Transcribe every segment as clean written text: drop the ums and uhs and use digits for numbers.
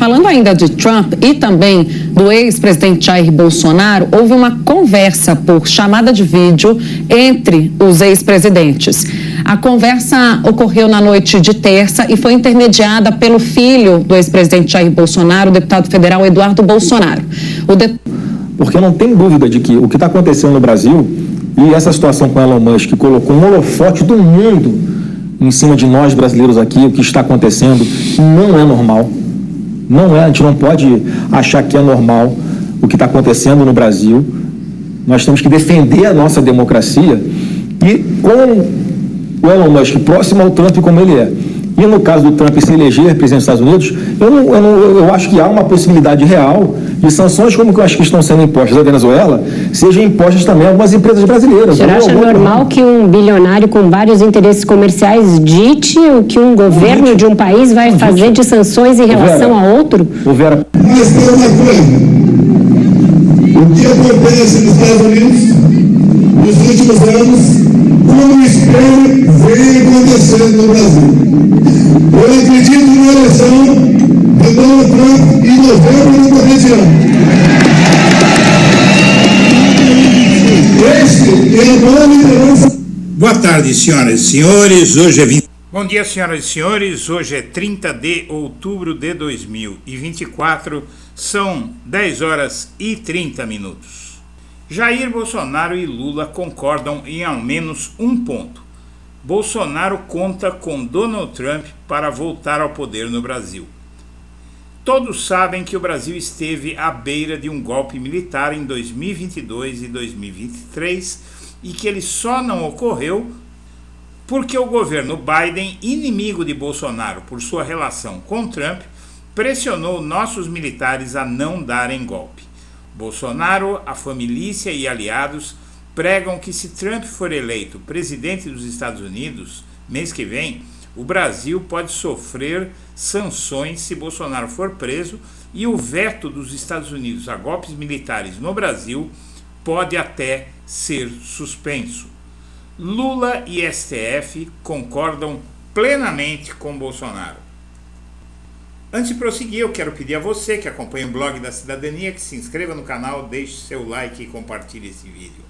falando ainda de Trump e também do ex-presidente Jair Bolsonaro, houve uma conversa por chamada de vídeo entre os ex-presidentes. A conversa ocorreu na noite de terça e foi intermediada pelo filho do ex-presidente Jair Bolsonaro, o deputado federal Eduardo Bolsonaro. Porque não tem dúvida de que o que está acontecendo no Brasil e essa situação com Elon Musk, que colocou um holofote do mundo em cima de nós brasileiros aqui, o que está acontecendo, não é normal. Não é, a gente não pode achar que é normal o que está acontecendo no Brasil. Nós temos que defender a nossa democracia e com o Elon Musk próximo ao Trump como ele é. E no caso do Trump se eleger presidente dos Estados Unidos, eu acho que há uma possibilidade real de sanções como que eu acho que estão sendo impostas à Venezuela, sejam impostas também a algumas empresas brasileiras. Você acha normal que um bilionário com vários interesses comerciais dite o que um governo de um país vai fazer de sanções em relação a outro? Vera. Mas tem uma coisa. O que acontece nos Estados Unidos nos últimos anos, como espelho, vem acontecendo no Brasil. Eu acredito na eleição de Donald Trump em novembro do corrente ano. Este é a nova liderança. Boa tarde, senhoras e senhores. Hoje é 20... Bom dia, senhoras e senhores. Hoje é 30 de outubro de 2024. São 10 horas e 30 minutos. Jair Bolsonaro e Lula concordam em ao menos um ponto. Bolsonaro conta com Donald Trump para voltar ao poder no Brasil. Todos sabem que o Brasil esteve à beira de um golpe militar em 2022 e 2023 e que ele só não ocorreu porque o governo Biden, inimigo de Bolsonaro por sua relação com Trump, pressionou nossos militares a não darem golpe. Bolsonaro, a família e aliados pregam que se Trump for eleito presidente dos Estados Unidos mês que vem, o Brasil pode sofrer sanções se Bolsonaro for preso e o veto dos Estados Unidos a golpes militares no Brasil pode até ser suspenso. Lula e STF concordam plenamente com Bolsonaro. Antes de prosseguir, eu quero pedir a você que acompanha o blog da Cidadania que se inscreva no canal, deixe seu like e compartilhe esse vídeo.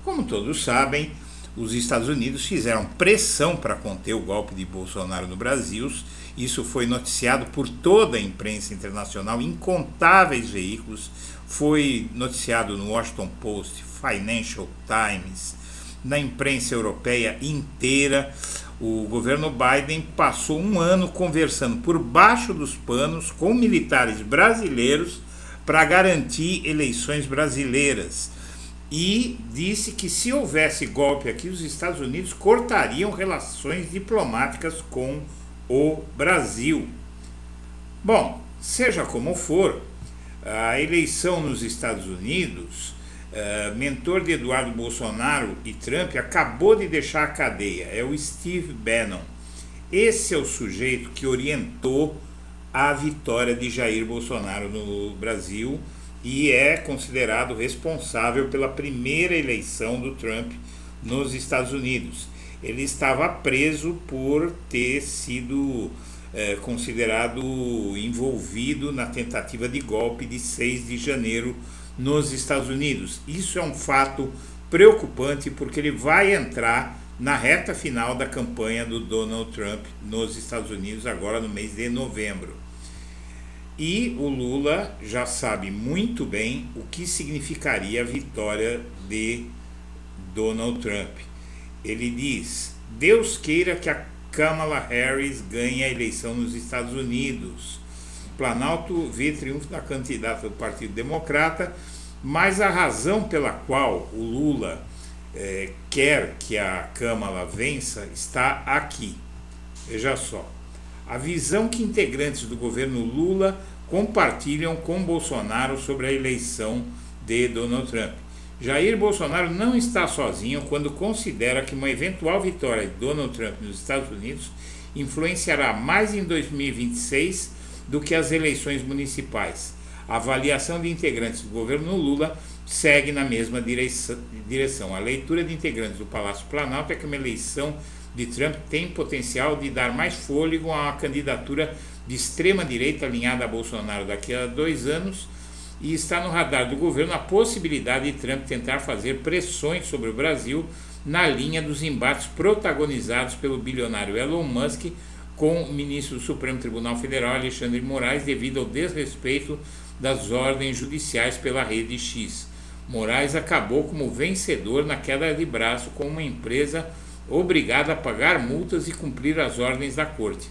Como todos sabem, os Estados Unidos fizeram pressão para conter o golpe de Bolsonaro no Brasil. Isso foi noticiado por toda a imprensa internacional, incontáveis veículos. Foi noticiado no Washington Post, Financial Times, na imprensa europeia inteira. O governo Biden passou um ano conversando por baixo dos panos com militares brasileiros para garantir eleições brasileiras. E disse que se houvesse golpe aqui, os Estados Unidos cortariam relações diplomáticas com o Brasil. Bom, seja como for, a eleição nos Estados Unidos, mentor de Eduardo Bolsonaro e Trump, acabou de deixar a cadeia, é o Steve Bannon. Esse é o sujeito que orientou a vitória de Jair Bolsonaro no Brasil e é considerado responsável pela primeira eleição do Trump nos Estados Unidos. Ele estava preso por ter sido considerado envolvido na tentativa de golpe de 6 de janeiro nos Estados Unidos. Isso é um fato preocupante porque ele vai entrar na reta final da campanha do Donald Trump nos Estados Unidos agora no mês de novembro. E o Lula já sabe muito bem o que significaria a vitória de Donald Trump. Ele diz: Deus queira que a Kamala Harris ganhe a eleição nos Estados Unidos. Planalto vê triunfo da candidata do Partido Democrata, mas a razão pela qual o Lula quer que a Kamala vença está aqui. Veja só. A visão que integrantes do governo Lula compartilham com Bolsonaro sobre a eleição de Donald Trump. Jair Bolsonaro não está sozinho quando considera que uma eventual vitória de Donald Trump nos Estados Unidos influenciará mais em 2026 do que as eleições municipais. A avaliação de integrantes do governo Lula segue na mesma direção. A leitura de integrantes do Palácio Planalto é que uma eleição de Trump tem potencial de dar mais fôlego a uma candidatura de extrema-direita alinhada a Bolsonaro daqui a 2 anos, e está no radar do governo a possibilidade de Trump tentar fazer pressões sobre o Brasil na linha dos embates protagonizados pelo bilionário Elon Musk com o ministro do Supremo Tribunal Federal, Alexandre de Moraes, devido ao desrespeito das ordens judiciais pela Rede X. Moraes acabou como vencedor na queda de braço com uma empresa obrigada a pagar multas e cumprir as ordens da corte.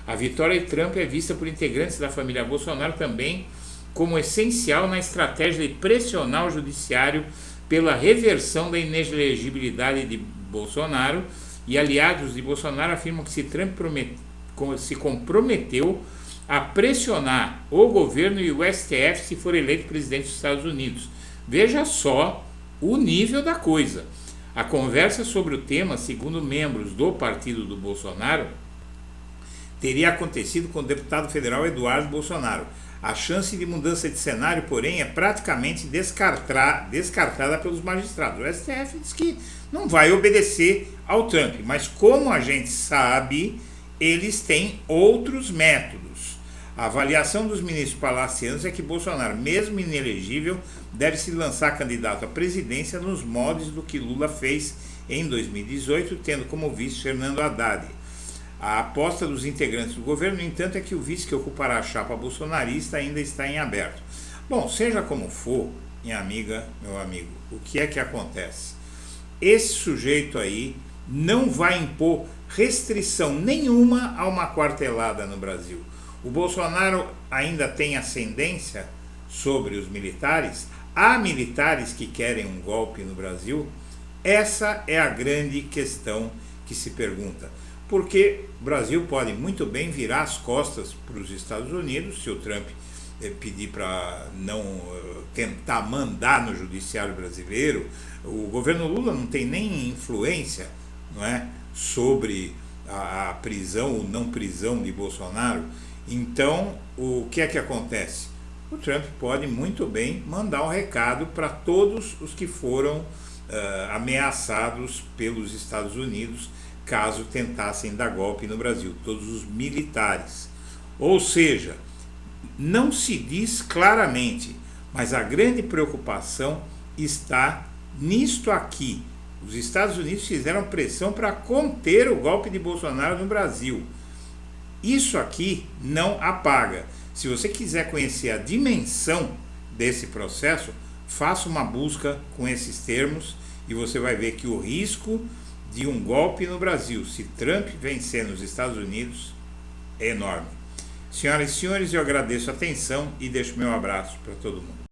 A vitória de Trump é vista por integrantes da família Bolsonaro também como essencial na estratégia de pressionar o judiciário pela reversão da inelegibilidade de Bolsonaro, e aliados de Bolsonaro afirmam que se Trump se comprometeu a pressionar o governo e o STF se for eleito presidente dos Estados Unidos. Veja só o nível da coisa. A conversa sobre o tema, segundo membros do partido do Bolsonaro, teria acontecido com o deputado federal Eduardo Bolsonaro. A chance de mudança de cenário, porém, é praticamente descartada pelos magistrados. O STF diz que não vai obedecer ao Trump, mas como a gente sabe, eles têm outros métodos. A avaliação dos ministros palacianos é que Bolsonaro, mesmo inelegível, deve se lançar candidato à presidência nos moldes do que Lula fez em 2018, tendo como vice Fernando Haddad. A aposta dos integrantes do governo, no entanto, é que o vice que ocupará a chapa bolsonarista ainda está em aberto. Bom, seja como for, minha amiga, meu amigo, o que é que acontece? Esse sujeito aí não vai impor restrição nenhuma a uma quartelada no Brasil. O Bolsonaro ainda tem ascendência sobre os militares? Há militares que querem um golpe no Brasil? Essa é a grande questão que se pergunta. Porque o Brasil pode muito bem virar as costas para os Estados Unidos, se o Trump pedir para não tentar mandar no judiciário brasileiro. O governo Lula não tem nem influência, não é, sobre a prisão ou não prisão de Bolsonaro. Então, o que é que acontece? O Trump pode muito bem mandar um recado para todos os que foram ameaçados pelos Estados Unidos caso tentassem dar golpe no Brasil, todos os militares. Ou seja, não se diz claramente, mas a grande preocupação está nisto aqui. Os Estados Unidos fizeram pressão para conter o golpe de Bolsonaro no Brasil. Isso aqui não apaga. Se você quiser conhecer a dimensão desse processo, faça uma busca com esses termos e você vai ver que o risco de um golpe no Brasil, se Trump vencer nos Estados Unidos, é enorme. Senhoras e senhores, eu agradeço a atenção e deixo meu abraço para todo mundo.